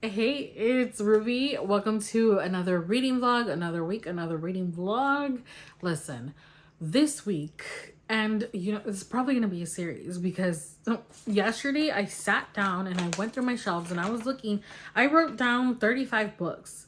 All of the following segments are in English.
Hey, it's Ruby. Welcome to another reading vlog, another week, another reading vlog. Listen, this week, and it's probably going to be a series because yesterday I sat down and I went through my shelves and I was looking. I wrote down 35 books.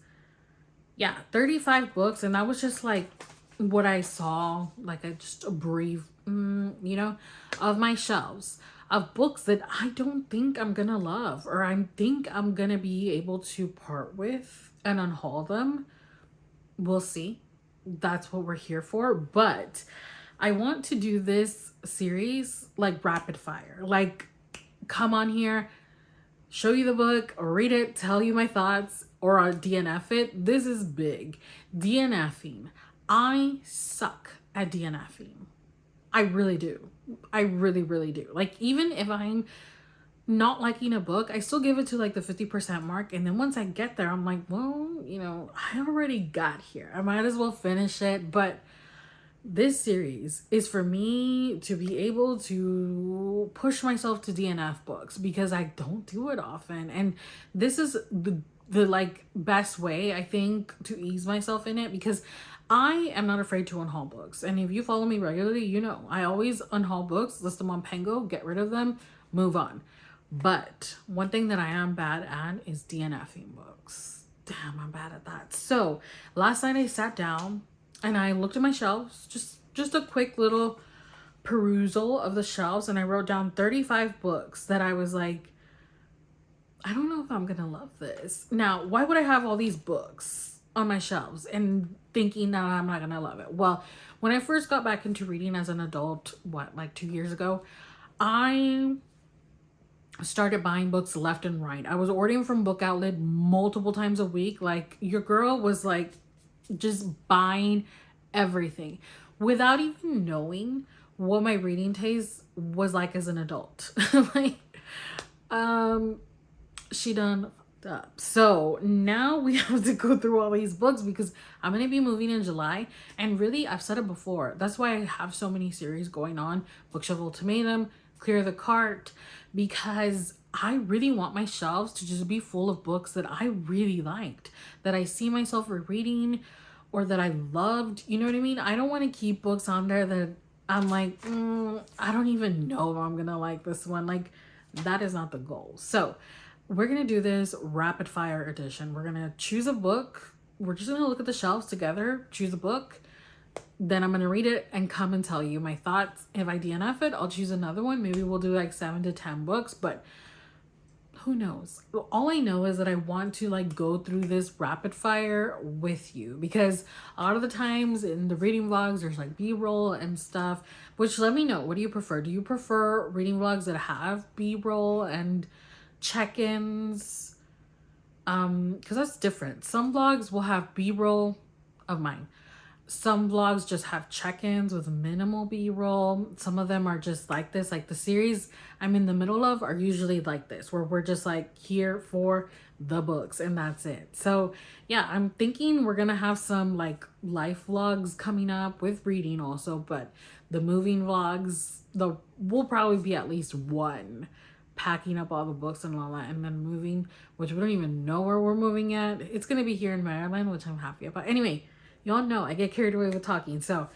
Yeah, 35 books, and that was just like what I saw, like just a brief, of my shelves of books that I don't think I'm gonna love or I think I'm gonna be able to part with and unhaul them. We'll see. That's what we're here for. But I want to do this series like rapid fire. Like, come on here, show you the book, or read it, tell you my thoughts, or DNF it. This is big. DNFing. I suck at DNFing. I really do. I really, really do. Like, even if I'm not liking a book, I still give it to like the 50% mark. And then once I get there, I'm like, well, I already got here. I might as well finish it. But this series is for me to be able to push myself to DNF books because I don't do it often. And this is the like best way, I think, to ease myself in it because I am not afraid to unhaul books. And if you follow me regularly, I always unhaul books, list them on Pengo, get rid of them, move on. But one thing that I am bad at is DNFing books. Damn, I'm bad at that. So last night I sat down and I looked at my shelves, just a quick little perusal of the shelves, and I wrote down 35 books that I was like, I don't know if I'm gonna love this. Now, why would I have all these books on my shelves and thinking that I'm not gonna love it? Well, when I first got back into reading as an adult, like 2 years ago, I started buying books left and right. I was ordering from Book Outlet multiple times a week. Like, your girl was like just buying everything without even knowing what my reading taste was like as an adult. like she done fucked up. So now we have to go through all these books because I'm gonna be moving in July, and really, I've said it before, that's why I have so many series going on. Bookshelf Ultimatum, Clear the Cart, because I really want my shelves to just be full of books that I really liked, that I see myself rereading, or that I loved. You know what I mean? I don't want to keep books on there that I'm like, I don't even know if I'm gonna like this one. Like, that is not the goal. So we're gonna do this rapid fire edition. We're gonna choose a book. We're just gonna look at the shelves together, choose a book. Then I'm gonna read it and come and tell you my thoughts. If I DNF it, I'll choose another one. Maybe we'll do like 7 to 10 books, but who knows? All I know is that I want to like go through this rapid fire with you, because a lot of the times in the reading vlogs there's like b-roll and stuff, which, let me know, what do you prefer? Do you prefer reading vlogs that have b-roll and check-ins? Because that's different. Some vlogs will have b-roll of mine. Some vlogs just have check-ins with minimal b-roll. Some of them are just like this. Like the series I'm in the middle of are usually like this, where we're just like here for the books and that's it. So yeah, I'm thinking we're gonna have some like life vlogs coming up with reading also, but the moving vlogs, will probably be at least one, packing up all the books and all that, and then moving, which we don't even know where we're moving at. It's gonna be here in Maryland, which I'm happy about. Anyway, y'all know I get carried away with talking. So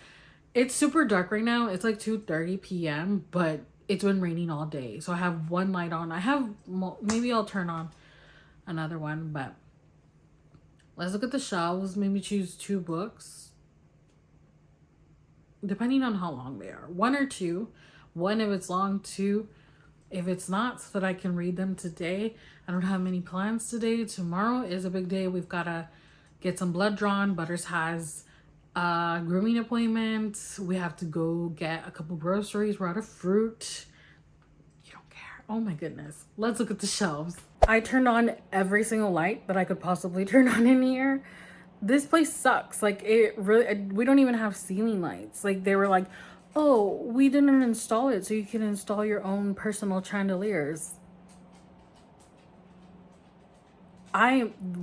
it's super dark right now. It's like 2:30 p.m., but it's been raining all day. So I have one light on. Maybe I'll turn on another one, but let's look at the shelves. Maybe choose 2 books, depending on how long they are. 1 or 2. 1 if it's long, 2 if it's not, so that I can read them today. I don't have many plans today. Tomorrow is a big day. We've got to get some blood drawn. Butters has a grooming appointment. We have to go get a couple groceries. We're out of fruit. You don't care. Oh my goodness. Let's look at the shelves. I turned on every single light that I could possibly turn on in here. This place sucks. Like, it really, we don't even have ceiling lights. Like, they were like, oh, we didn't install it so you can install your own personal chandeliers.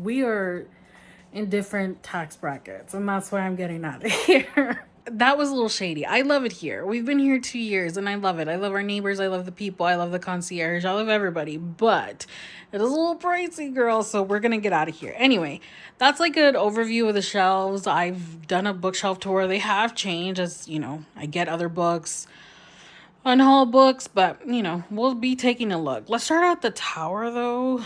We are in different tax brackets, and that's why I'm getting out of here. that was a little shady. I love it here. We've been here 2 years and I love it. I love our neighbors. I love the people. I love the concierge. I love everybody. But it is a little pricey, girl. So we're going to get out of here. Anyway, that's like an overview of the shelves. I've done a bookshelf tour. They have changed as, you know, I get other books, unhaul books, but, you know, we'll be taking a look. Let's start at the tower though.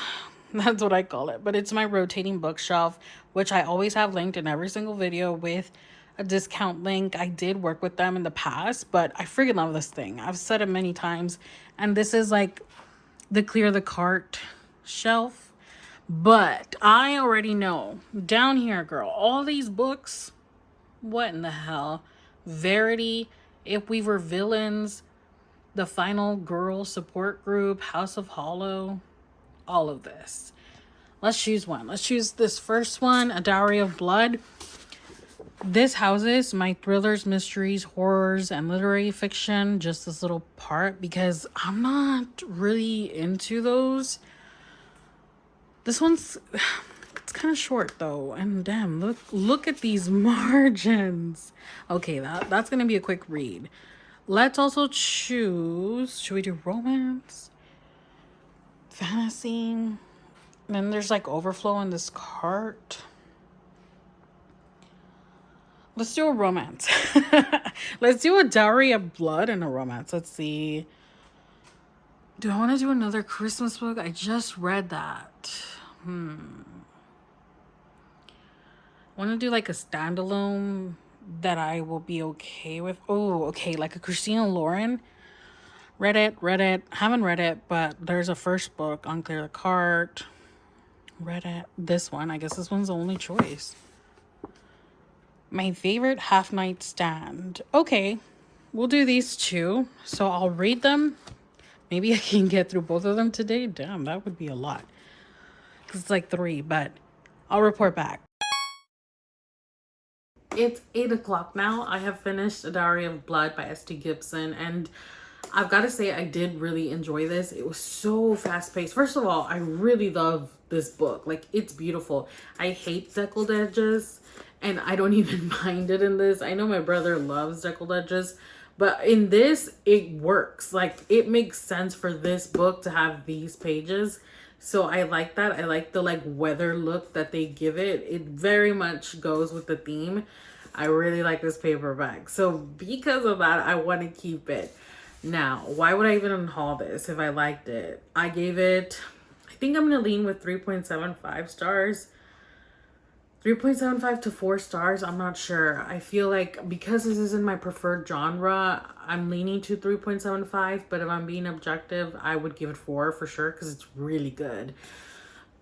That's what I call it. But it's my rotating bookshelf, which I always have linked in every single video with a discount link. I did work with them in the past, but I freaking love this thing. I've said it many times. And this is like the clear the cart shelf. But I already know down here, girl, all these books, what in the hell? Verity, If We Were Villains, The Final Girl Support Group, House of Hollow, all of this. Let's choose one. Let's choose this first one, A Dowry of Blood. This houses my thrillers, mysteries, horrors, and literary fiction. Just this little part because I'm not really into those. This one's, it's kind of short though. And damn, look at these margins. Okay, that's gonna be a quick read. Let's also choose, should we do romance? Fantasy? And then there's like overflow in this cart. Let's do a romance. Let's do A Dowry of Blood and a romance. Let's see. Do I want to do another Christmas book? I just read that. I want to do like a standalone that I will be okay with. Oh, okay. Like a Christina Lauren. Read it. Haven't read it, but there's a first book on Clear the Cart. Read it. This one. I guess this one's the only choice. My Favorite Half Night Stand. Okay, we'll do these two. So I'll read them. Maybe I can get through both of them today. Damn, that would be a lot. Because it's like 3, but I'll report back. It's 8 o'clock now. I have finished A Dowry of Blood by S.T. Gibson. And I've got to say, I did really enjoy this. It was so fast paced. First of all, I really love this book. Like, it's beautiful. I hate deckled edges. And I don't even mind it in this. I know my brother loves deckled edges. But in this, it works. Like, it makes sense for this book to have these pages. So I like that. I like the, like, weather look that they give it. It very much goes with the theme. I really like this paperback. So because of that, I want to keep it. Now, why would I even unhaul this if I liked it? I gave it, I think I'm going to lean with 3.75 stars. 3.75 to 4 stars. I'm not sure. I feel like because this isn't my preferred genre, I'm leaning to 3.75. But if I'm being objective, I would give it 4 for sure because it's really good.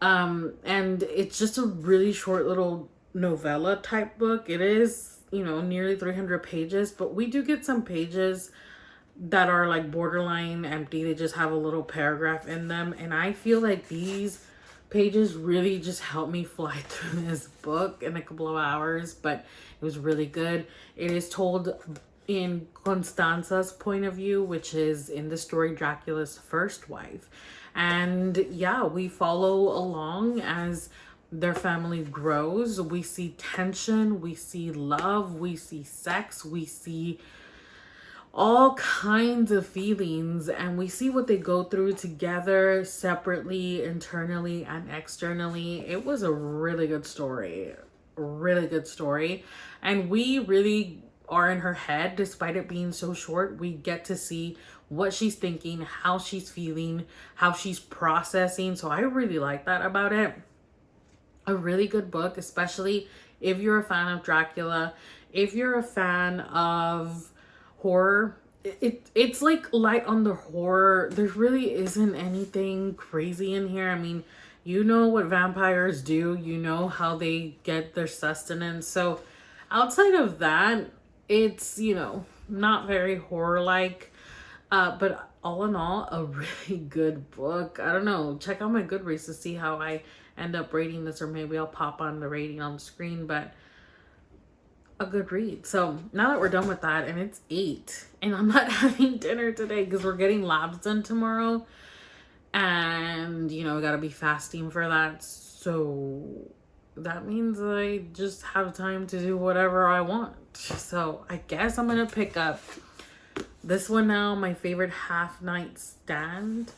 And it's just a really short little novella type book. It is, you know, nearly 300 pages, but we do get some pages that are like borderline empty. They just have a little paragraph in them. And I feel like these pages really just helped me fly through this book in a couple of hours, but it was really good. It is told in Constanza's point of view, which is in the story Dracula's first wife. And yeah, we follow along as their family grows. We see tension, we see love, we see sex, we see all kinds of feelings, and we see what they go through together, separately, internally, and externally. It was a really good story. Really good story. And we really are in her head, despite it being so short. We get to see what she's thinking, how she's feeling, how she's processing. So I really like that about it. A really good book, especially if you're a fan of Dracula, if you're a fan of horror. It's like light on the horror. There really isn't anything crazy in here. I mean, you know what vampires do, you know how they get their sustenance. So outside of that, it's, you know, not very horror like, but all in all, a really good book. I don't know, check out my Goodreads to see how I end up rating this, or maybe I'll pop on the rating on the screen, but a good read. So now that we're done with that, and it's 8 and I'm not having dinner today because we're getting labs done tomorrow, and you know, we gotta be fasting for that. So that means I just have time to do whatever I want. So I guess I'm gonna pick up this one now, my favorite half night stand.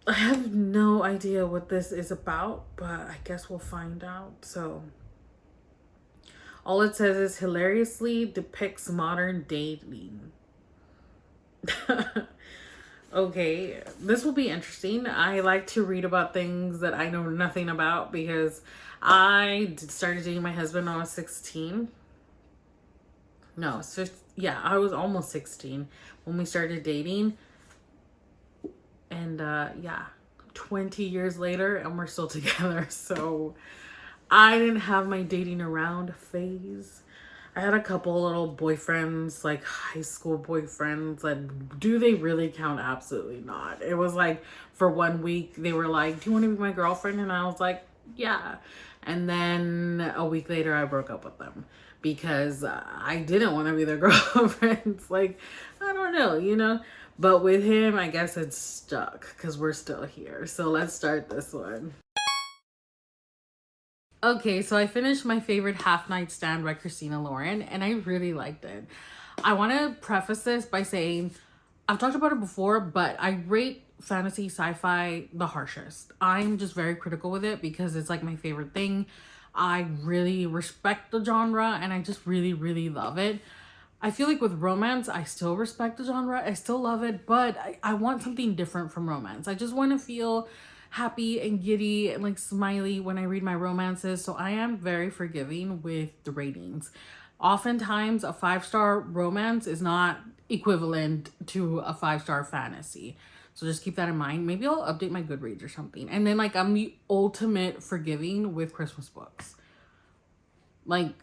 I have no idea what this is about, but I guess we'll find out. So all it says is hilariously depicts modern dating. Okay, this will be interesting. I like to read about things that I know nothing about because I started dating my husband when I was 16. No, so yeah, I was almost 16 when we started dating. And yeah, 20 years later and we're still together. So I didn't have my dating around phase. I had a couple little boyfriends, like high school boyfriends, that do they really count? Absolutely not. It was like for 1 week, they were like, do you want to be my girlfriend? And I was like, yeah. And then a week later, I broke up with them because I didn't want to be their girlfriends. Like, I don't know, you know? But with him, I guess it's stuck because we're still here. So let's start this one. Okay, so I finished my favorite half night stand by Christina Lauren, and I really liked it. I want to preface this by saying I've talked about it before, but I rate fantasy sci-fi the harshest. I'm just very critical with it because it's like my favorite thing. I really respect the genre and I just really, really love it. I feel like with romance, I still respect the genre. I still love it, but I want something different from romance. I just want to feel happy and giddy and like smiley when I read my romances. So I am very forgiving with the ratings. Oftentimes, a 5-star romance is not equivalent to a 5-star fantasy. So just keep that in mind. Maybe I'll update my Goodreads or something. And then like I'm the ultimate forgiving with Christmas books. Like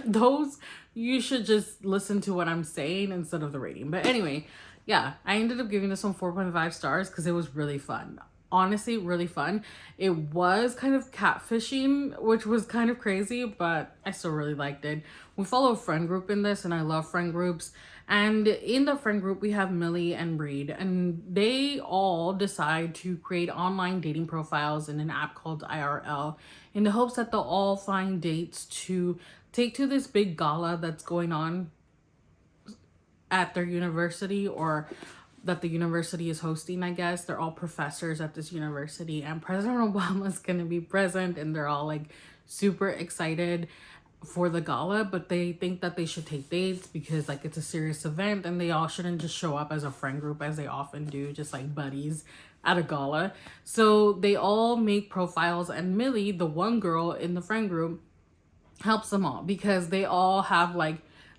those, you should just listen to what I'm saying instead of the rating. But anyway, yeah, I ended up giving this one 4.5 stars because it was really fun. Honestly, really fun. It was kind of catfishing, which was kind of crazy, but I still really liked it. We follow a friend group in this, and I love friend groups. And in the friend group, we have Millie and Reed, and they all decide to create online dating profiles in an app called IRL in the hopes that they'll all find dates to take to this big gala that's going on at their university, or that the university is hosting, I guess. They're all professors at this university, and President Obama's gonna be present, and they're all like super excited for the gala, but they think that they should take dates because like it's a serious event and they all shouldn't just show up as a friend group as they often do, just like buddies at a gala. So they all make profiles, and Millie, the one girl in the friend group, helps them all because they all have like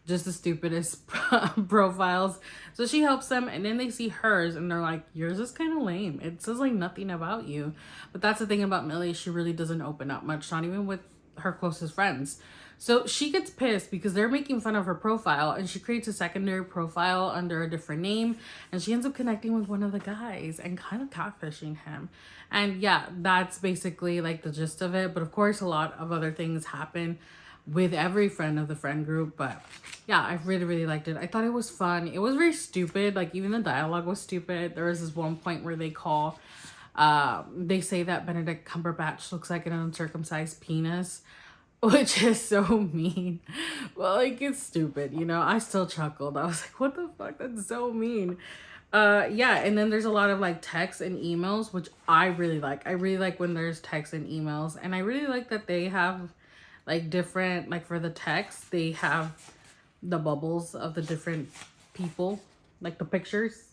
just the stupidest profiles. So she helps them, and then they see hers and they're like, yours is kind of lame. It says like nothing about you. But that's the thing about Millie, she really doesn't open up much, not even with her closest friends. So she gets pissed because they're making fun of her profile, and she creates a secondary profile under a different name, and she ends up connecting with one of the guys and kind of catfishing him. And yeah, that's basically like the gist of it. But of course, a lot of other things happen with every friend of the friend group. But yeah, I really, really liked it. I thought it was fun. It was very stupid. Like even the dialogue was stupid. There was this one point where they say that Benedict Cumberbatch looks like an uncircumcised penis, which is so mean. Well, like it's stupid, you know. I still chuckled. I was like, what the fuck? That's so mean. Yeah, and then there's a lot of like texts and emails, which I really like. I really like when there's texts and emails, and I really like that they have like different, like for the text, they have the bubbles of the different people, like the pictures,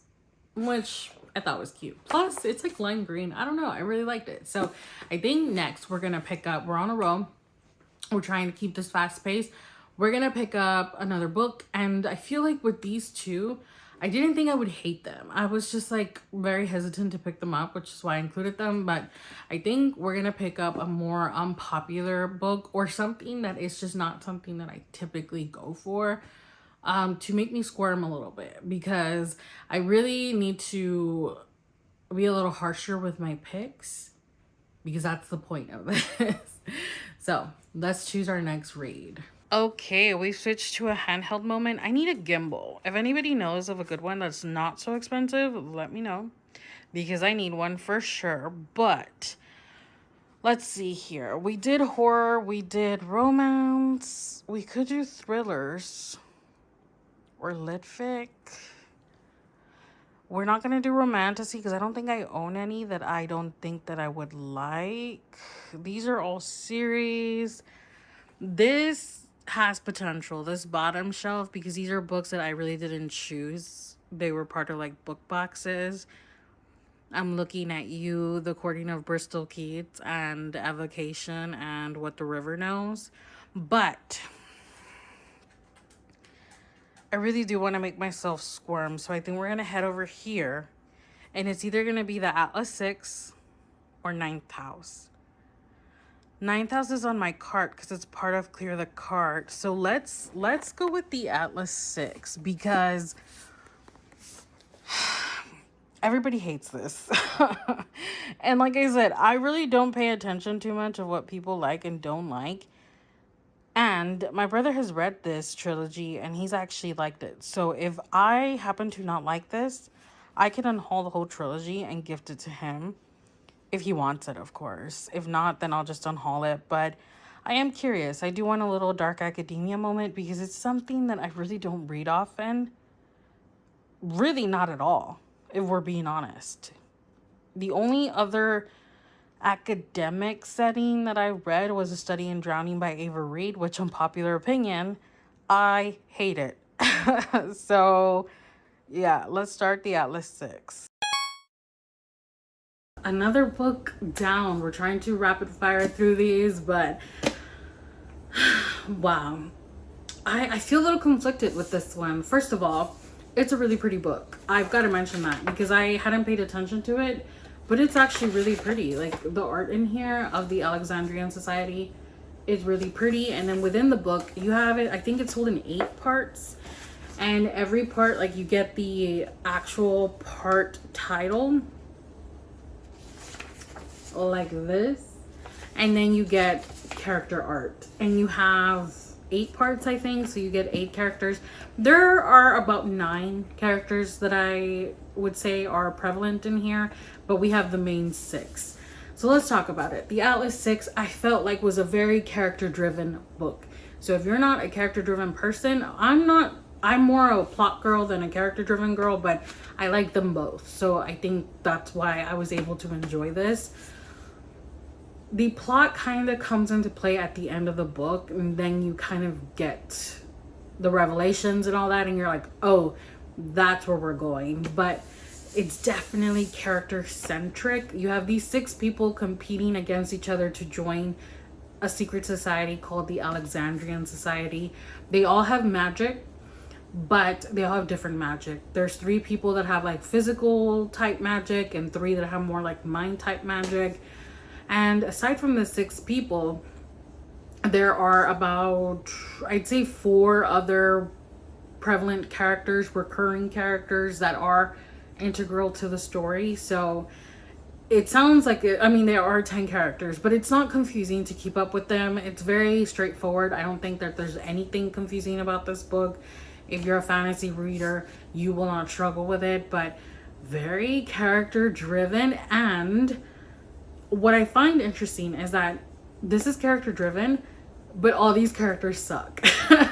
which I thought was cute. Plus, it's like lime green. I don't know. I really liked it. So I think next we're gonna pick up, we're on a roll. We're trying to keep this fast pace. We're gonna pick up another book, and I feel like with these two, I didn't think I would hate them. I was just like very hesitant to pick them up, which is why I included them. But I think we're gonna pick up a more unpopular book, or something that is just not something that I typically go for, to make me squirm a little bit, because I really need to be a little harsher with my picks, because that's the point of this. So let's choose our next read. Okay, we switched to a handheld moment. I need a gimbal. If anybody knows of a good one that's not so expensive, let me know, because I need one for sure. But Let's see here. We did horror, we did romance, we could do thrillers or lit fic. We're not gonna do romantasy because I don't think I own any that I don't think that I would like. These are all series. This has potential, this bottom shelf, because these are books that I really didn't choose. They were part of like book boxes. I'm looking at You, The Courting of Bristol Keats, and Evocation, and What the River Knows. But I really do want to make myself squirm, so I think we're going to head over here. And it's either going to be the Atlas 6 or Ninth House. Ninth House is on my cart because it's part of Clear the Cart. So let's go with the Atlas 6 because everybody hates this. And like I said, I really don't pay attention too much of what people like and don't like. And my brother has read this trilogy and he's actually liked it. So if I happen to not like this, I can unhaul the whole trilogy and gift it to him. If he wants it, of course. If not, then I'll just unhaul it. But I am curious. I do want a little dark academia moment because it's something that I really don't read often. Really not at all, if we're being honest. The only other academic setting that I read was A Study in Drowning by Ava Reed, which, unpopular opinion, I hate it. So, yeah, let's start the Atlas 6. Another book down. We're trying to rapid fire through these, but wow. I feel a little conflicted with this one. First of all, it's a really pretty book. I've got to mention that because I hadn't paid attention to it, but it's actually really pretty. Like the art in here of the Alexandrian Society is really pretty. And then within the book, you have it, I think it's told in 8 parts. And every part, like you get the actual part title like this. And then you get character art. And you have 8 parts, I think, so you get 8 characters. There are about 9 characters that I would say are prevalent in here, but we have the main 6. So let's talk about it. The Atlas 6, I felt like was a very character-driven book. So if you're not a character-driven person, I'm more a plot girl than a character-driven girl, but I like them both. So I think that's why I was able to enjoy this. The plot kind of comes into play at the end of the book, and then you kind of get the revelations and all that, and you're like, oh, that's where we're going. But it's definitely character centric. You have these 6 people competing against each other to join a secret society called the Alexandrian Society. They all have magic, but they all have different magic. There's 3 people that have like physical type magic and 3 that have more like mind type magic. And aside from the 6 people, there are about, I'd say 4 other prevalent characters, recurring characters that are integral to the story. So it sounds like, there are 10 characters, but it's not confusing to keep up with them. It's very straightforward. I don't think that there's anything confusing about this book. If you're a fantasy reader, you will not struggle with it, but very character driven. And what I find interesting is that this is character driven, but all these characters suck.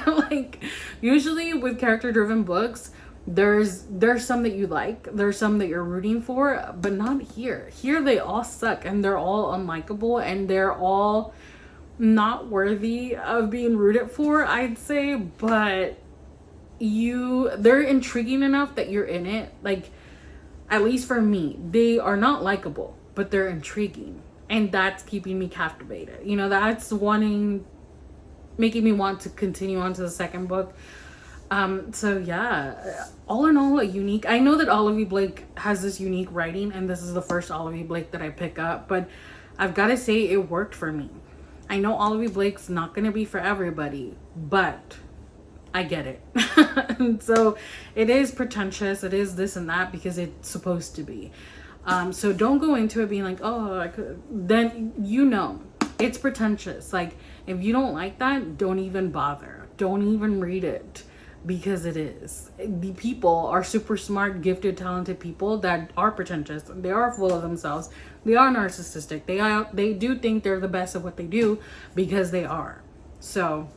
Like usually with character driven books, there's some that you like, there's some that you're rooting for, but not here. Here they all suck and they're all unlikable and they're all not worthy of being rooted for, I'd say, but they're intriguing enough that you're in it. Like, at least for me, they are not likable, but they're intriguing, and that's keeping me captivated. That's making me want to continue on to the second book. So yeah, all in all, I know that Olivia Blake has this unique writing, and this is the first Olivia Blake that I pick up, but I've got to say it worked for me. I know Olivia Blake's not going to be for everybody, but I get it. And so it is pretentious, it is this and that because it's supposed to be. So don't go into it being like, oh, I could. Then it's pretentious. Like, if you don't like that, don't even bother. Don't even read it. because it is. The people are super smart, gifted, talented people that are pretentious. They are full of themselves. They are narcissistic. They do think they're the best at what they do because they are. So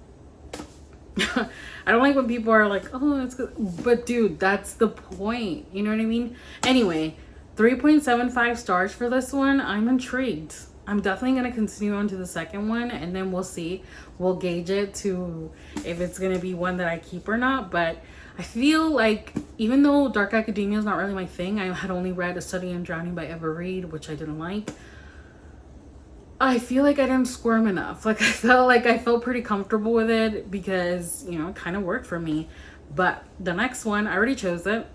I don't like when people are like, oh, that's good. But dude, that's the point. You know what I mean? Anyway, 3.75 stars for this one. I'm intrigued. I'm definitely going to continue on to the second one, and then we'll see. We'll gauge it to if it's going to be one that I keep or not. But I feel like even though dark academia is not really my thing, I had only read A Study in Drowning by Eva Reed, which I didn't like. I feel like I didn't squirm enough. Like I felt pretty comfortable with it because, you know, it kind of worked for me. But the next one, I already chose it,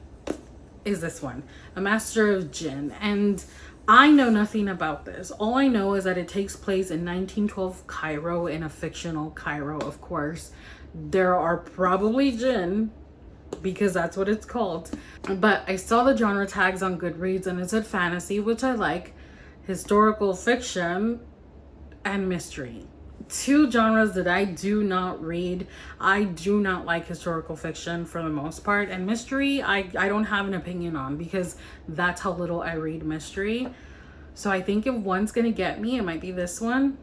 is this one, A Master of Jinn. And I know nothing about this. All I know is that it takes place in 1912 Cairo, in a fictional Cairo, of course. There are probably jinn, because that's what it's called. But I saw the genre tags on Goodreads and it said fantasy, which I like, historical fiction, and mystery. Two genres that I do not read. I do not like historical fiction for the most part, and mystery I don't have an opinion on because that's how little I read mystery. So I think if one's gonna get me, it might be this one.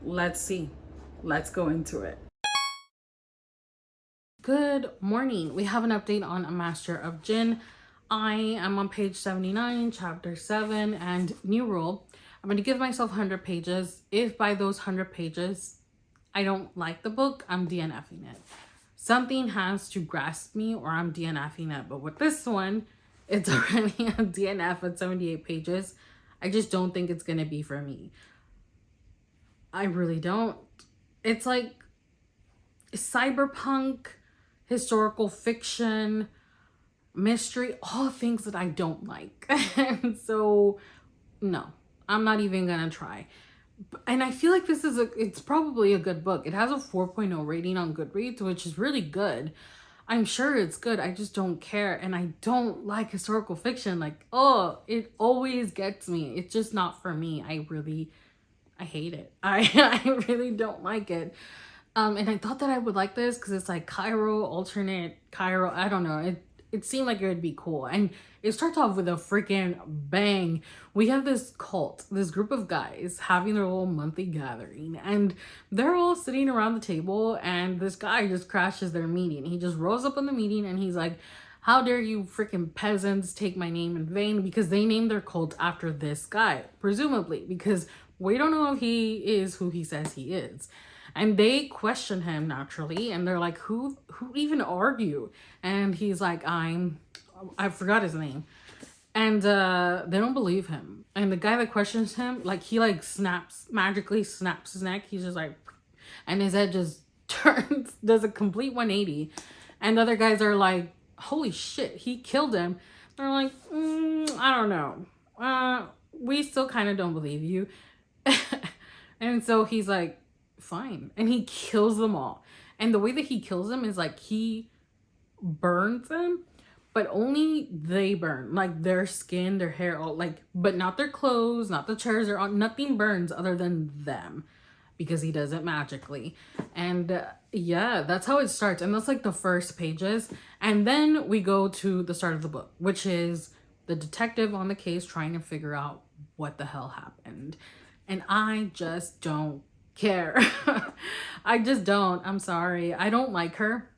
Let's see. Let's go into it. Good morning. We have an update on A Master of Jinn. I am on page 79, chapter 7, and new rule. I'm going to give myself 100 pages. If by those 100 pages I don't like the book, I'm DNFing it. Something has to grasp me or I'm DNFing it. But with this one, it's already a DNF at 78 pages. I just don't think it's going to be for me. I really don't. It's like cyberpunk, historical fiction, mystery, all things that I don't like. And so, no. I'm not even gonna try. And I feel like it's probably a good book. It has a 4.0 rating on Goodreads, which is really good. I'm sure it's good. I just don't care. And I don't like historical fiction. Like, oh, it always gets me. It's just not for me. I hate it. I really don't like it. And I thought that I would like this because it's like Cairo, alternate Cairo. I don't know. It seemed like it would be cool. And it starts off with a freaking bang. We have this cult, this group of guys having their little monthly gathering. And they're all sitting around the table. And this guy just crashes their meeting. He just rolls up on the meeting and he's like, how dare you freaking peasants take my name in vain? Because they named their cult after this guy, presumably. Because we don't know if he is who he says he is. And they question him naturally, and they're like, who even are you? And he's like, I forgot his name. And they don't believe him. And the guy that questions him, like, he like magically snaps his neck. He's just like, and his head just turns, does a complete 180. And the other guys are like, holy shit, he killed him. They're like, I don't know. We still kind of don't believe you. And so he's like, fine, and he kills them all. And the way that he kills them is like he burns them, but only they burn, like their skin, their hair, all like, but not their clothes, not the chairs they're on. Nothing burns other than them, because he does it magically. And yeah, that's how it starts. And that's like the first pages. And then we go to the start of the book, which is the detective on the case trying to figure out what the hell happened. And I just don't care. I just don't. I'm sorry. I don't like her.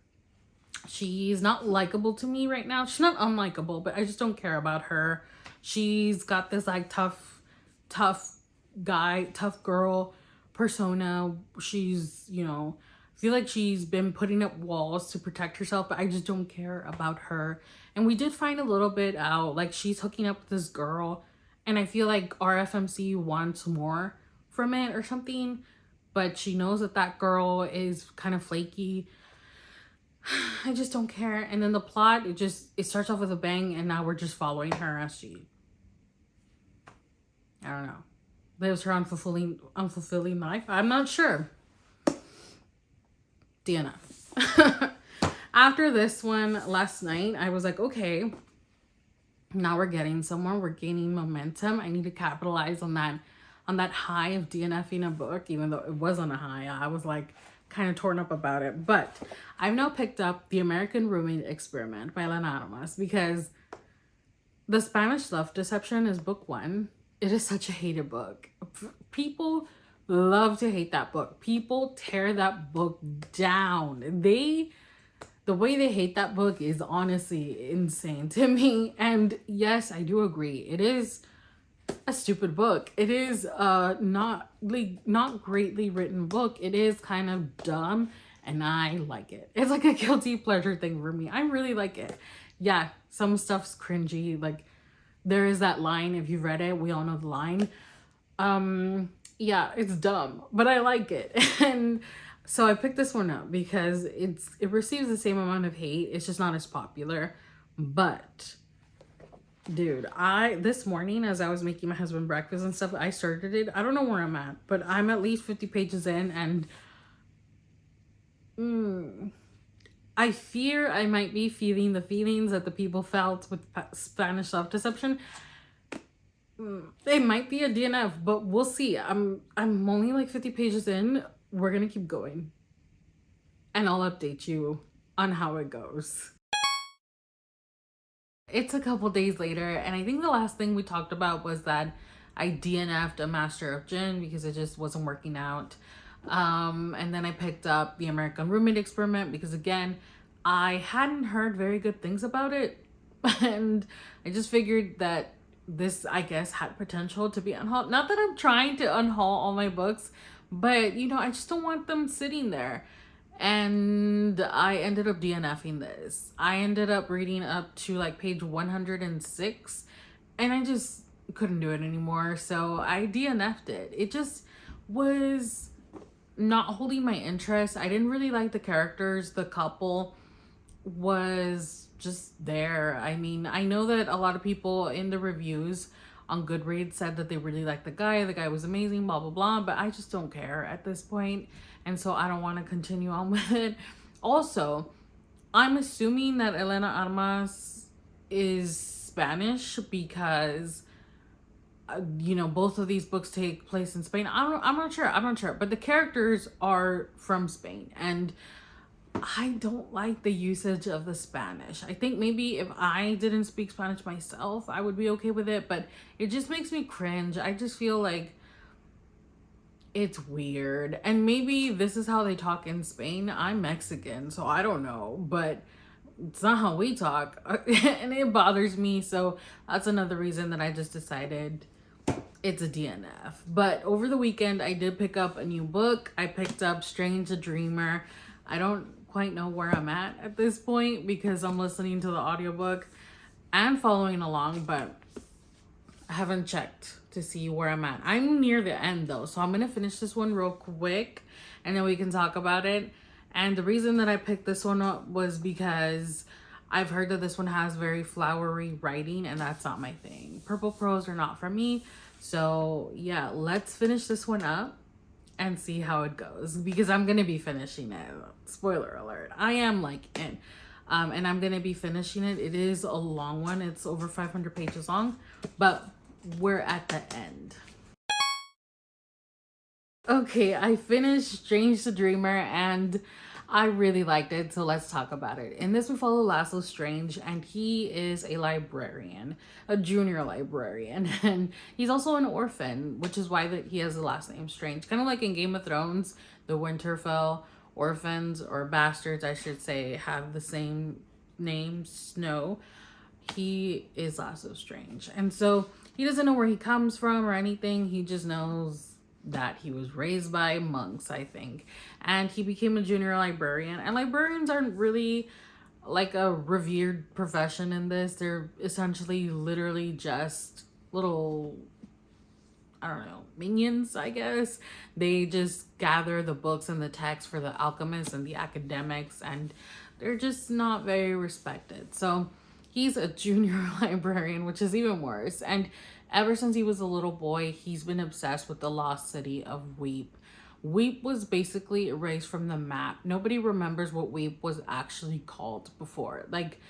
She's not likable to me right now. She's not unlikable, but I just don't care about her. She's got this like tough guy, tough girl persona. She's, you know, I feel like she's been putting up walls to protect herself, but I just don't care about her. And we did find a little bit out, like she's hooking up with this girl, and I feel like RFMC wants more from it or something. But she knows that that girl is kind of flaky. I just don't care. And then the plot, it starts off with a bang, and now we're just following her as she, I don't know, lives her unfulfilling life. I'm not sure. DNF. After this one last night, I was like, okay, now we're getting somewhere. We're gaining momentum. I need to capitalize on that high of DNFing a book, even though it wasn't a high. I was like kind of torn up about it. But I've now picked up The American Roommate Experiment by Elena Armas because The Spanish Love Deception is book 1. It is such a hated book. People love to hate that book. People tear that book down. The way they hate that book is honestly insane to me. And yes, I do agree. It is a stupid book. It is not greatly written book. It is kind of dumb, and I like it. It's like a guilty pleasure thing for me. I really like it. Yeah, some stuff's cringy. Like there is that line, if you've read it, we all know the line. Yeah, it's dumb, but I like it. And so I picked this one up because it receives the same amount of hate. It's just not as popular. But dude, this morning as I was making my husband breakfast and stuff, I started it. I don't know where I'm at, but I'm at least 50 pages in, and I fear I might be feeling the feelings that the people felt with Spanish Love Deception. It might be a DNF, but we'll see. I'm only like 50 pages in. We're gonna keep going, and I'll update you on how it goes. It's a couple days later, and I think the last thing we talked about was that I DNF'd a Master of Jinn because it just wasn't working out. And then I picked up The American Roommate Experiment because, again, I hadn't heard very good things about it. And I just figured that this, I guess, had potential to be unhauled. Not that I'm trying to unhaul all my books, but, you know, I just don't want them sitting there. And I ended up DNFing this. I ended up reading up to like page 106, and I just couldn't do it anymore. So I DNF'd it. It just was not holding my interest. I didn't really like the characters. The couple was just there. I mean, I know that a lot of people in the reviews on Goodreads said that they really liked the guy. The guy was amazing, blah, blah, blah. But I just don't care at this point. And so I don't want to continue on with it. Also, I'm assuming that Elena Armas is Spanish because, you know, both of these books take place in Spain. I'm not sure. But the characters are from Spain. And I don't like the usage of the Spanish. I think maybe if I didn't speak Spanish myself, I would be okay with it, but it just makes me cringe. I just feel like it's weird. And maybe this is how they talk in Spain. I'm Mexican, so I don't know, but it's not how we talk. And it bothers me, so that's another reason that I just decided it's a DNF. But over the weekend, I did pick up a new book. I picked up Strange the Dreamer. I don't quite know where I'm at this point because I'm listening to the audiobook and following along, but I haven't checked to see where I'm at. I'm near the end though, so I'm gonna finish this one real quick and then we can talk about it. And the reason that I picked this one up was because I've heard that this one has very flowery writing, and that's not my thing. Purple prose are not for me. So yeah, let's finish this one up and see how it goes, because I'm gonna be finishing it. Spoiler alert, I am like in and I'm gonna be finishing it. It is a long one. It's over 500 pages long, but we're at the end. Okay, I finished Strange the Dreamer and I really liked it, so let's talk about it. In this, we follow Laszlo Strange, and he is a librarian, a junior librarian, and he's also an orphan, which is why he has the last name Strange. Kind of like in Game of Thrones, the Winterfell orphans, or bastards, I should say, have the same name, Snow. He is Laszlo Strange, and so he doesn't know where he comes from or anything. He just knows that he was raised by monks, I think, and he became a junior librarian. And librarians aren't really like a revered profession in this. They're essentially literally just little, I don't know, minions, I guess. They just gather the books and the texts for the alchemists and the academics, and they're just not very respected. So he's a junior librarian, which is even worse. And ever since he was a little boy, he's been obsessed with the lost city of Weep. Weep was basically erased from the map. Nobody remembers what Weep was actually called before. Like,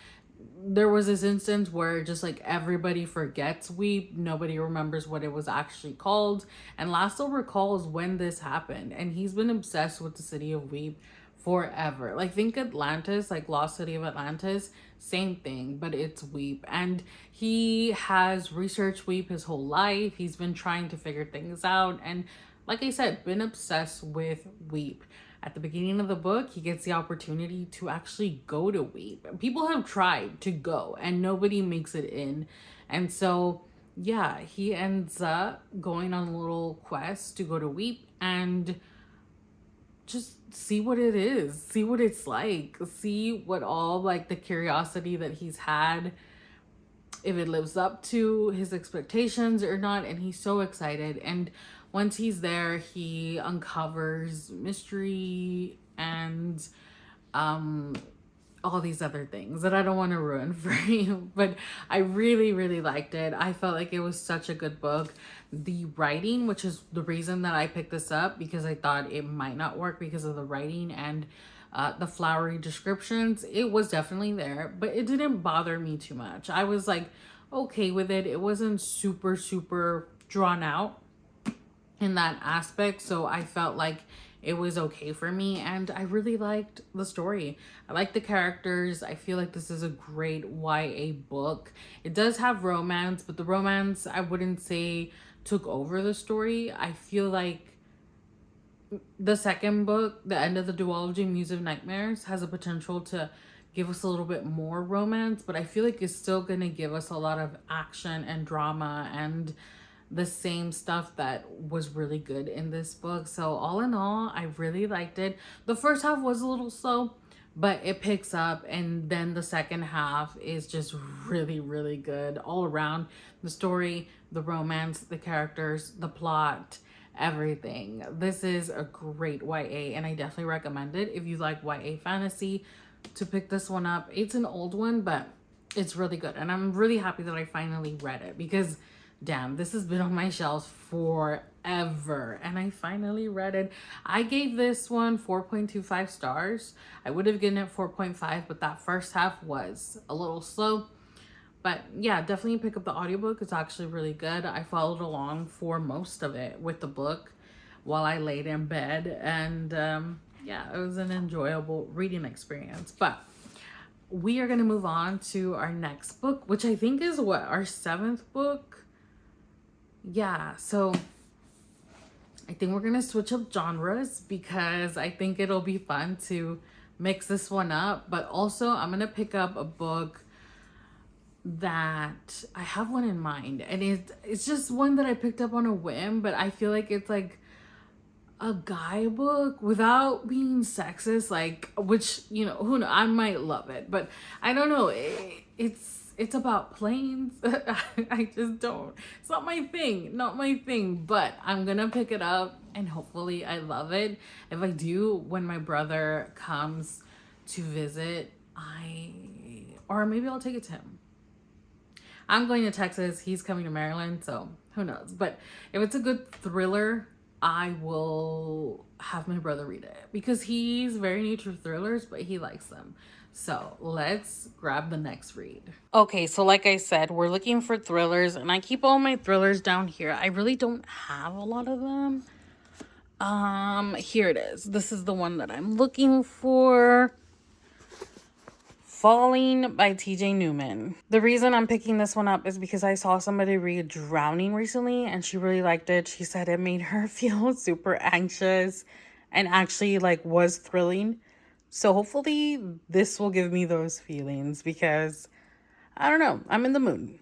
there was this instance where just like everybody forgets Weep. Nobody remembers what it was actually called. And Lasso recalls when this happened. And he's been obsessed with the city of Weep forever. Like, think Atlantis, like Lost City of Atlantis, same thing, but it's Weep. And he has researched Weep his whole life. He's been trying to figure things out. And like I said, been obsessed with Weep. At the beginning of the book, he gets the opportunity to actually go to Weep. People have tried to go and nobody makes it in. And so, yeah, he ends up going on a little quest to go to Weep and just see what it is, see what it's like, see what all like the curiosity that he's had, if it lives up to his expectations or not. And he's so excited. And once he's there, he uncovers mystery and all these other things that I don't want to ruin for you. But I really, really liked it. I felt like it was such a good book. The writing, which is the reason that I picked this up, because I thought it might not work because of the writing and the flowery descriptions, it was definitely there, but it didn't bother me too much. I was like okay with it. It wasn't super, super drawn out in that aspect. So I felt like it was okay for me. And I really liked the story. I like the characters. I feel like this is a great YA book. It does have romance, but the romance, I wouldn't say took over the story. I feel like the second book, The End of the Duology, Muse of Nightmares, has a potential to give us a little bit more romance, but I feel like it's still going to give us a lot of action and drama and the same stuff that was really good in this book. So all in all, I really liked it. The first half was a little slow, but it picks up, and then the second half is just really, really good all around. The story, the romance, the characters, the plot, everything. This is a great YA, and I definitely recommend it if you like YA fantasy to pick this one up. It's an old one, but it's really good, and I'm really happy that I finally read it, because damn, this has been on my shelves forever and I finally read it. I gave this one 4.25 stars. I would have given it 4.5, but that first half was a little slow. But yeah, definitely pick up the audiobook. It's actually really good. I followed along for most of it with the book while I laid in bed. And yeah, it was an enjoyable reading experience. But we are going to move on to our next book, which I think is what, our 7th book? Yeah, so I think we're going to switch up genres because I think it'll be fun to mix this one up. But also, I'm going to pick up a book that I have one in mind, and it's just one that I picked up on a whim, but I feel like it's like a guy book without being sexist, like, which, you know, who knows, I might love it, but I don't know. It's about planes. I just don't, it's not my thing, but I'm gonna pick it up and hopefully I love it. If I do, when my brother comes to visit, or maybe I'll take it to him. I'm going to Texas, he's coming to Maryland, so who knows. But if it's a good thriller, I will have my brother read it because he's very new to thrillers, but he likes them. So let's grab the next read. Okay, so like I said, we're looking for thrillers, and I keep all my thrillers down here. I really don't have a lot of them. Here it is. This is the one that I'm looking for. Falling by TJ Newman. The reason I'm picking this one up is because I saw somebody read Drowning recently and she really liked it. She said it made her feel super anxious and actually like was thrilling. So hopefully this will give me those feelings because I don't know, I'm in the mood.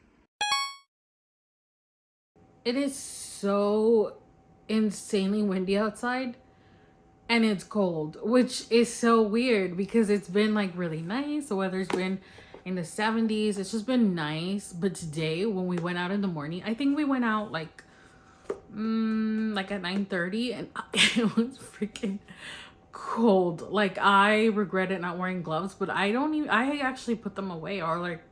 It is so insanely windy outside. And it's cold, which is so weird because it's been like really nice. The weather's been in the 70s. It's just been nice. But today when we went out in the morning, I think we went out like at 9:30 and it was freaking cold. Like I regretted not wearing gloves, but I actually put them away, or like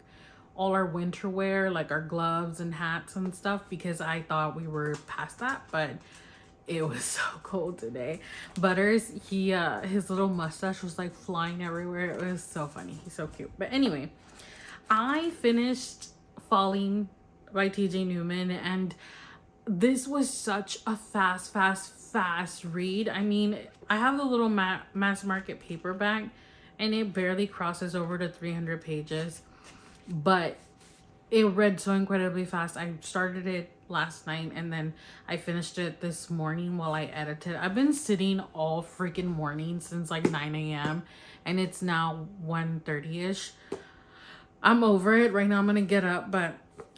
all our winter wear, like our gloves and hats and stuff, because I thought we were past that, but it was so cold today. Butters, his little mustache was like flying everywhere. It was so funny. He's so cute. But anyway, I finished Falling by TJ Newman, and this was such a fast read. I mean, I have the little mass market paperback, and it barely crosses over to 300 pages, but it read so incredibly fast. I started it last night and then I finished it this morning while I edited. I've been sitting all freaking morning since like 9 a.m. and it's now 1:30ish. I'm over it right now. I'm gonna get up, but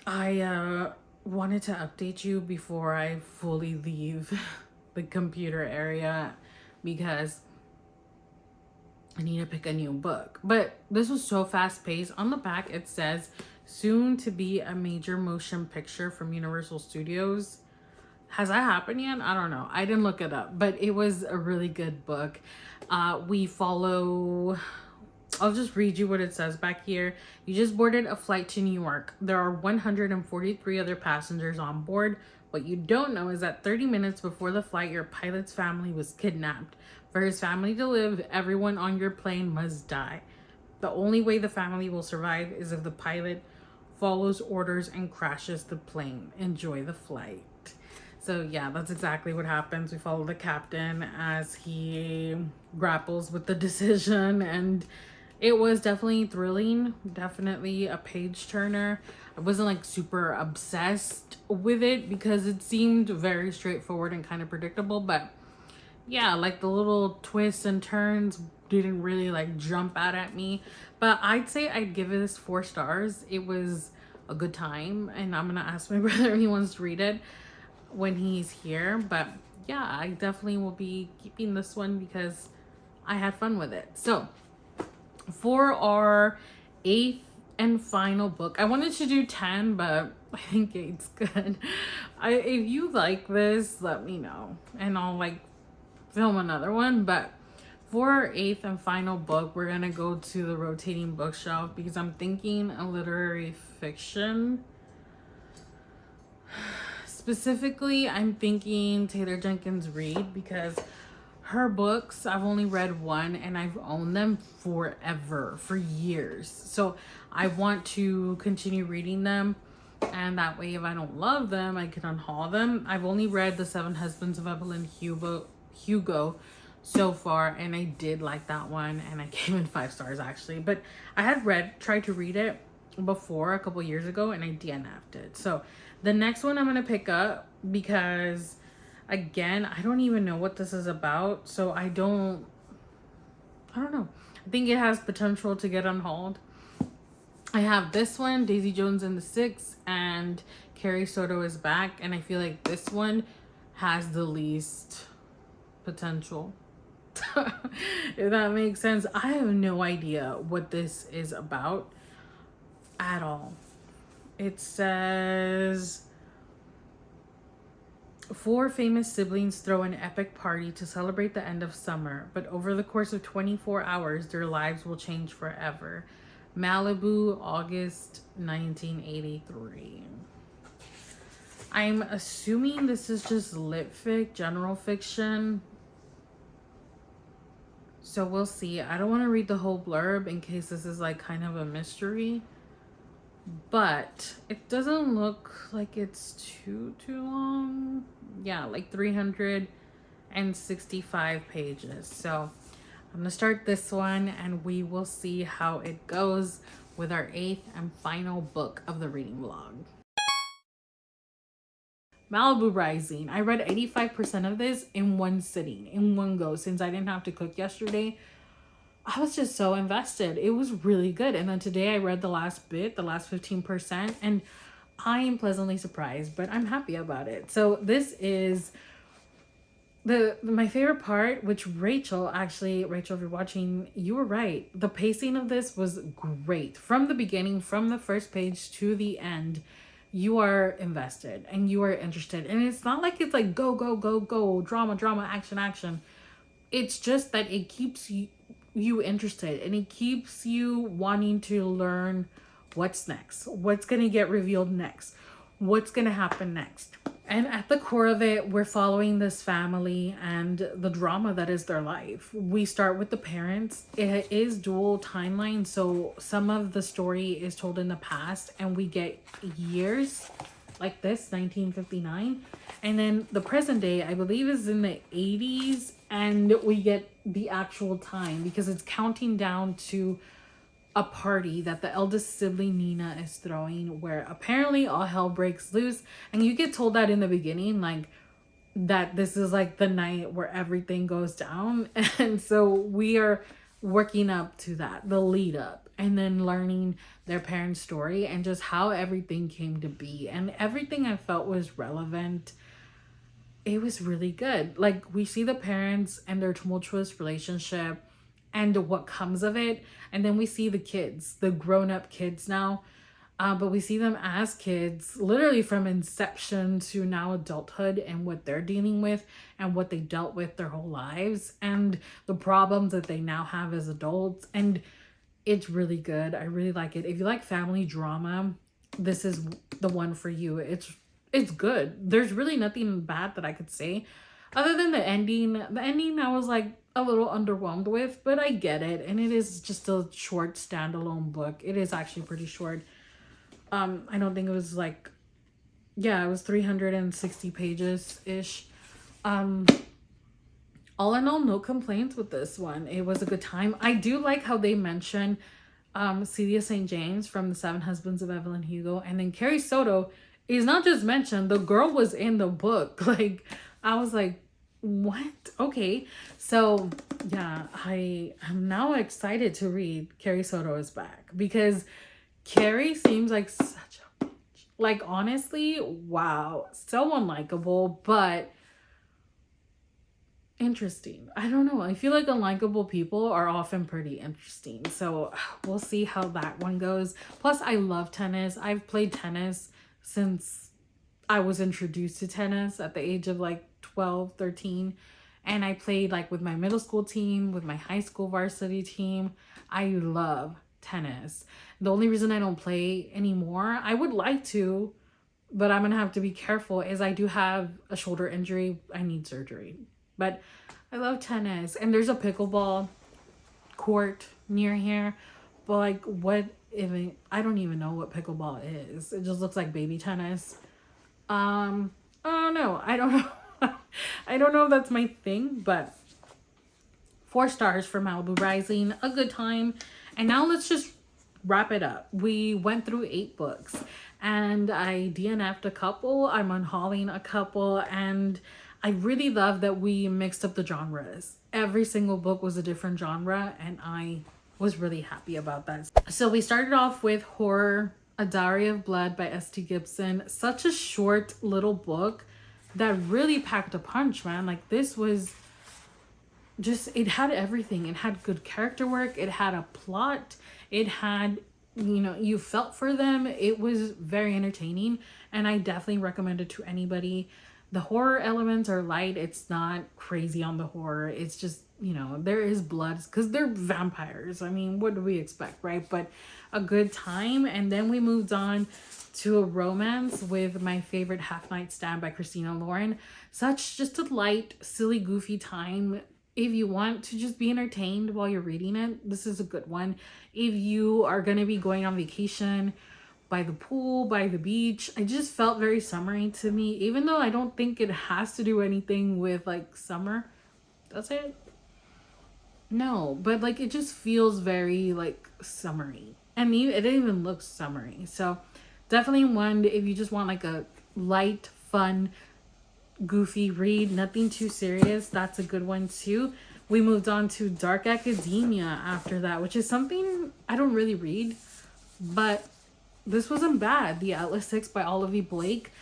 I wanted to update you before I fully leave the computer area because I need to pick a new book. But this was so fast paced. On the back it says soon to be a major motion picture from Universal Studios. Has that happened yet? I don't know. I didn't look it up, but it was a really good book. We follow, I'll just read you what it says back here. You just boarded a flight to New York. There are 143 other passengers on board. What you don't know is that 30 minutes before the flight, your pilot's family was kidnapped. For his family to live, everyone on your plane must die. The only way the family will survive is if the pilot follows orders and crashes the plane. Enjoy the flight. So yeah, that's exactly what happens. We follow the captain as he grapples with the decision, and it was definitely thrilling, definitely a page turner. I wasn't like super obsessed with it because it seemed very straightforward and kind of predictable, but yeah, like the little twists and turns didn't really like jump out at me. But I'd say I'd give this 4 stars. It was a good time, and I'm gonna ask my brother if he wants to read it when he's here. But yeah, I definitely will be keeping this one because I had fun with it. So for our 8th and final book, I wanted to do 10, but I think 8's good. If you like this, let me know and I'll like film another one. But for our 8th and final book, we're gonna go to the rotating bookshelf because I'm thinking a literary fiction. Specifically, I'm thinking Taylor Jenkins Reid because her books, I've only read one and I've owned them forever, for years. So I want to continue reading them, and that way if I don't love them, I can unhaul them. I've only read The Seven Husbands of Evelyn Hugo so far, and I did like that one, and I gave it 5 stars actually. But I had tried to read it before a couple years ago and I DNF'd it. So the next one I'm gonna pick up because again, I don't even know what this is about, so I don't know. I think it has potential to get unhauled. I have this one, Daisy Jones and the Six, and Carrie Soto is Back, and I feel like this one has the least potential. If that makes sense. I have no idea what this is about at all. It says 4 famous siblings throw an epic party to celebrate the end of summer, but over the course of 24 hours, their lives will change forever. Malibu, August 1983. I'm assuming this is just lit fic, general fiction. So we'll see. I don't want to read the whole blurb in case this is like kind of a mystery. But it doesn't look like it's too long. Yeah, like 365 pages. So I'm gonna start this one and we will see how it goes with our 8th and final book of the reading vlog. Malibu Rising. I read 85% of this in one sitting, in one go, since I didn't have to cook yesterday. I was just so invested. It was really good. And then today I read the last bit, the last 15%, and I am pleasantly surprised, but I'm happy about it. So this is my favorite part, which Rachel, if you're watching, you were right. The pacing of this was great. From the beginning, from the first page to the end, you are invested and you are interested. And it's not like it's like go, drama, action. It's just that it keeps you interested and it keeps you wanting to learn what's next, what's going to get revealed next, what's going to happen next. And at the core of it, we're following this family and the drama that is their life. We start with the parents. It is dual timeline, so some of the story is told in the past and we get years like this, 1959. And then the present day, I believe, is in the 80s, and we get the actual time because it's counting down to a party that the eldest sibling Nina is throwing, where apparently all hell breaks loose. And you get told that in the beginning, like that this is like the night where everything goes down. And so we are working up to that, the lead up, and then learning their parents' story and just how everything came to be. And everything I felt was relevant. It was really good. Like, we see the parents and their tumultuous relationship and what comes of it, and then we see the kids, the grown-up kids now, but we see them as kids literally from inception to now adulthood, and what they're dealing with and what they dealt with their whole lives and the problems that they now have as adults. And it's really good. I really like it. If you like family drama, this is the one for you. It's good. There's really nothing bad that I could say other than the ending. The ending I was like a little underwhelmed with, but I get it. And it is just a short standalone book. It is actually pretty short. I don't think it was like, yeah, it was 360 pages ish. All in all, no complaints with this one. It was a good time. I do like how they mention Celia St. James from The Seven Husbands of Evelyn Hugo, and then Carrie Soto is not just mentioned, the girl was in the book. Like, I was like, what? Okay. So yeah, I am now excited to read Carrie Soto is back, because Carrie seems like such a bitch. Like, honestly, wow, so unlikable, but interesting. I don't know. I feel like unlikable people are often pretty interesting. So we'll see how that one goes. Plus, I love tennis. I've played tennis since I was introduced to tennis at the age of like 12, 13. And I played like with my middle school team, with my high school varsity team. I love tennis. The only reason I don't play anymore, I would like to, but I'm going to have to be careful, is I do have a shoulder injury. I need surgery. But I love tennis. And there's a pickleball court near here. But like, what even, I don't even know what pickleball is. It just looks like baby tennis. I don't know. I don't know. I don't know if that's my thing, but 4 stars for Malibu Rising. A good time. And now let's just wrap it up. We went through 8 books and I DNF'd a couple. I'm unhauling a couple, and I really love that we mixed up the genres. Every single book was a different genre, and I was really happy about that. So we started off with Horror, A Diary of Blood by S.T. Gibson. Such a short little book that really packed a punch, man. Like, this was just, it had everything. It had good character work. It had a plot. It had, you know, you felt for them. It was very entertaining, and I definitely recommend it to anybody. The horror elements are light. It's not crazy on the horror. It's just, you know, there is blood because they're vampires. I mean, what do we expect, right? But a good time. And then we moved on to a romance with My Favorite Half Night Stand by Christina Lauren. Such just a light, silly, goofy time. If you want to just be entertained while you're reading it, this is a good one. If you are going to be going on vacation, by the pool, by the beach, I just felt very summery to me, even though I don't think it has to do anything with like summer. Does it? No, but like it just feels very like summery. And it even looks summery. So definitely one if you just want like a light, fun, goofy read, nothing too serious. That's a good one too. We moved on to Dark Academia after that, which is something I don't really read, but this wasn't bad. The Atlas 6 by Olivia Blake.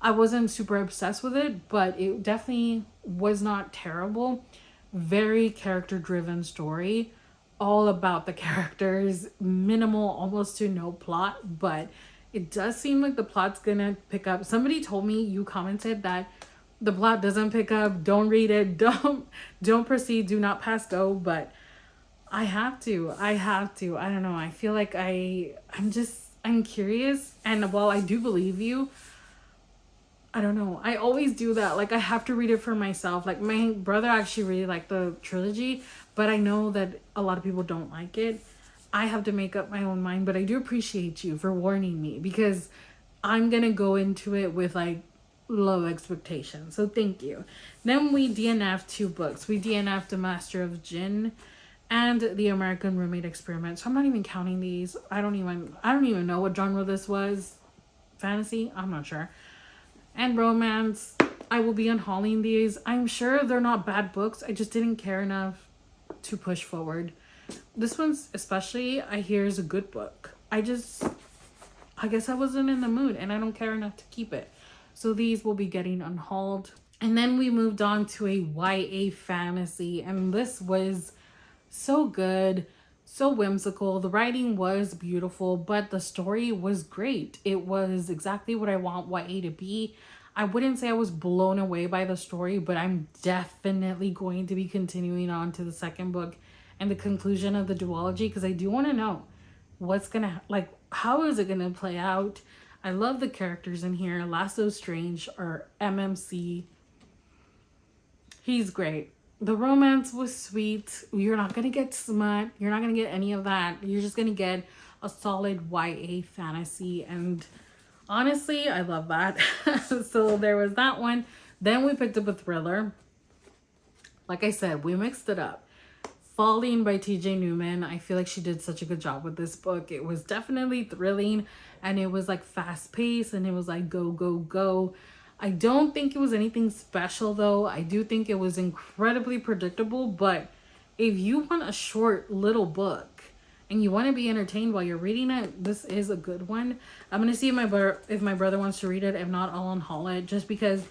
I wasn't super obsessed with it, but it definitely was not terrible. Very character driven story. All about the characters. Minimal, almost to no plot, but it does seem like the plot's gonna pick up. Somebody told me, you commented that the plot doesn't pick up. Don't read it. Don't proceed. Do not pass go. But I have to. I don't know. I feel like I'm curious, and while I do believe you, I don't know. I always do that. Like, I have to read it for myself. Like, my brother actually really liked the trilogy, but I know that a lot of people don't like it. I have to make up my own mind, but I do appreciate you for warning me, because I'm gonna go into it with like low expectations. So thank you. Then we DNF'd 2 books. We DNF'd The Master of Jinn and The American Roommate Experiment. So I'm not even counting these. I don't even know what genre this was. Fantasy? I'm not sure. And romance. I will be unhauling these. I'm sure they're not bad books. I just didn't care enough to push forward. This one's especially, I hear, is a good book. I guess I wasn't in the mood and I don't care enough to keep it. So these will be getting unhauled. And then we moved on to a YA fantasy, and this was so good, so whimsical. The writing was beautiful, but the story was great. It was exactly what I want YA to be. I wouldn't say I was blown away by the story, but I'm definitely going to be continuing on to the second book and the conclusion of the duology, because I do want to know what's gonna, like, how is it gonna play out. I love the characters in here. Lasso Strange, or MMC, he's great. The romance was sweet. You're not gonna get smut, you're not gonna get any of that. You're just gonna get a solid YA fantasy, and honestly, I love that. So there was that one. Then we picked up a thriller. Like I said, we mixed it up. Falling by TJ Newman. I feel like she did such a good job with this book. It was definitely thrilling, and it was like fast paced, and it was like go, go, go. I don't think it was anything special though. I do think it was incredibly predictable, but if you want a short little book and you want to be entertained while you're reading it, this is a good one. I'm going to see if my brother wants to read it. If not, I'll unhaul it, just because,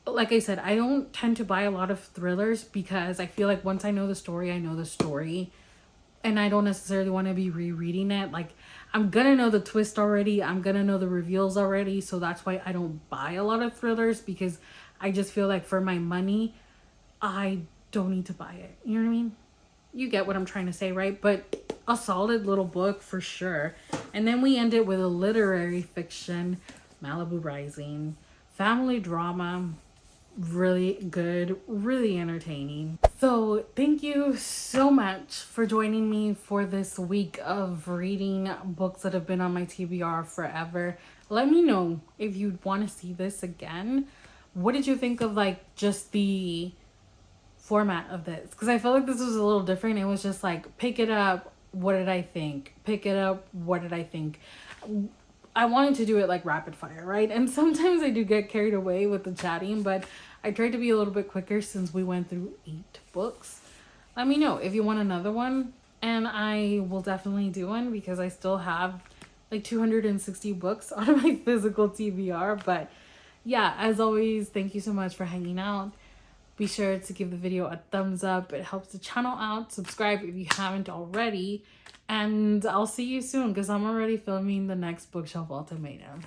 like I said, I don't tend to buy a lot of thrillers because I feel like once I know the story, I know the story. And I don't necessarily want to be rereading it. Like, I'm going to know the twist already. I'm going to know the reveals already. So that's why I don't buy a lot of thrillers, because I just feel like for my money, I don't need to buy it. You know what I mean? You get what I'm trying to say, right? But a solid little book for sure. And then we ended with a literary fiction, Malibu Rising, family drama. Really good, really entertaining. So thank you so much for joining me for this week of reading books that have been on my TBR forever. Let me know if you want to see this again. What did you think of like just the format of this? Because I felt like this was a little different. It was just like, pick it up, what did I think? Pick it up, what did I think? I wanted to do it like rapid fire, right? And sometimes I do get carried away with the chatting, but I tried to be a little bit quicker since we went through 8 books. Let me know if you want another one, and I will definitely do one, because I still have like 260 books on my physical TBR. But yeah, as always, thank you so much for hanging out. Be sure to give the video a thumbs up. It helps the channel out. Subscribe if you haven't already. And I'll see you soon, because I'm already filming the next Bookshelf Ultimatum.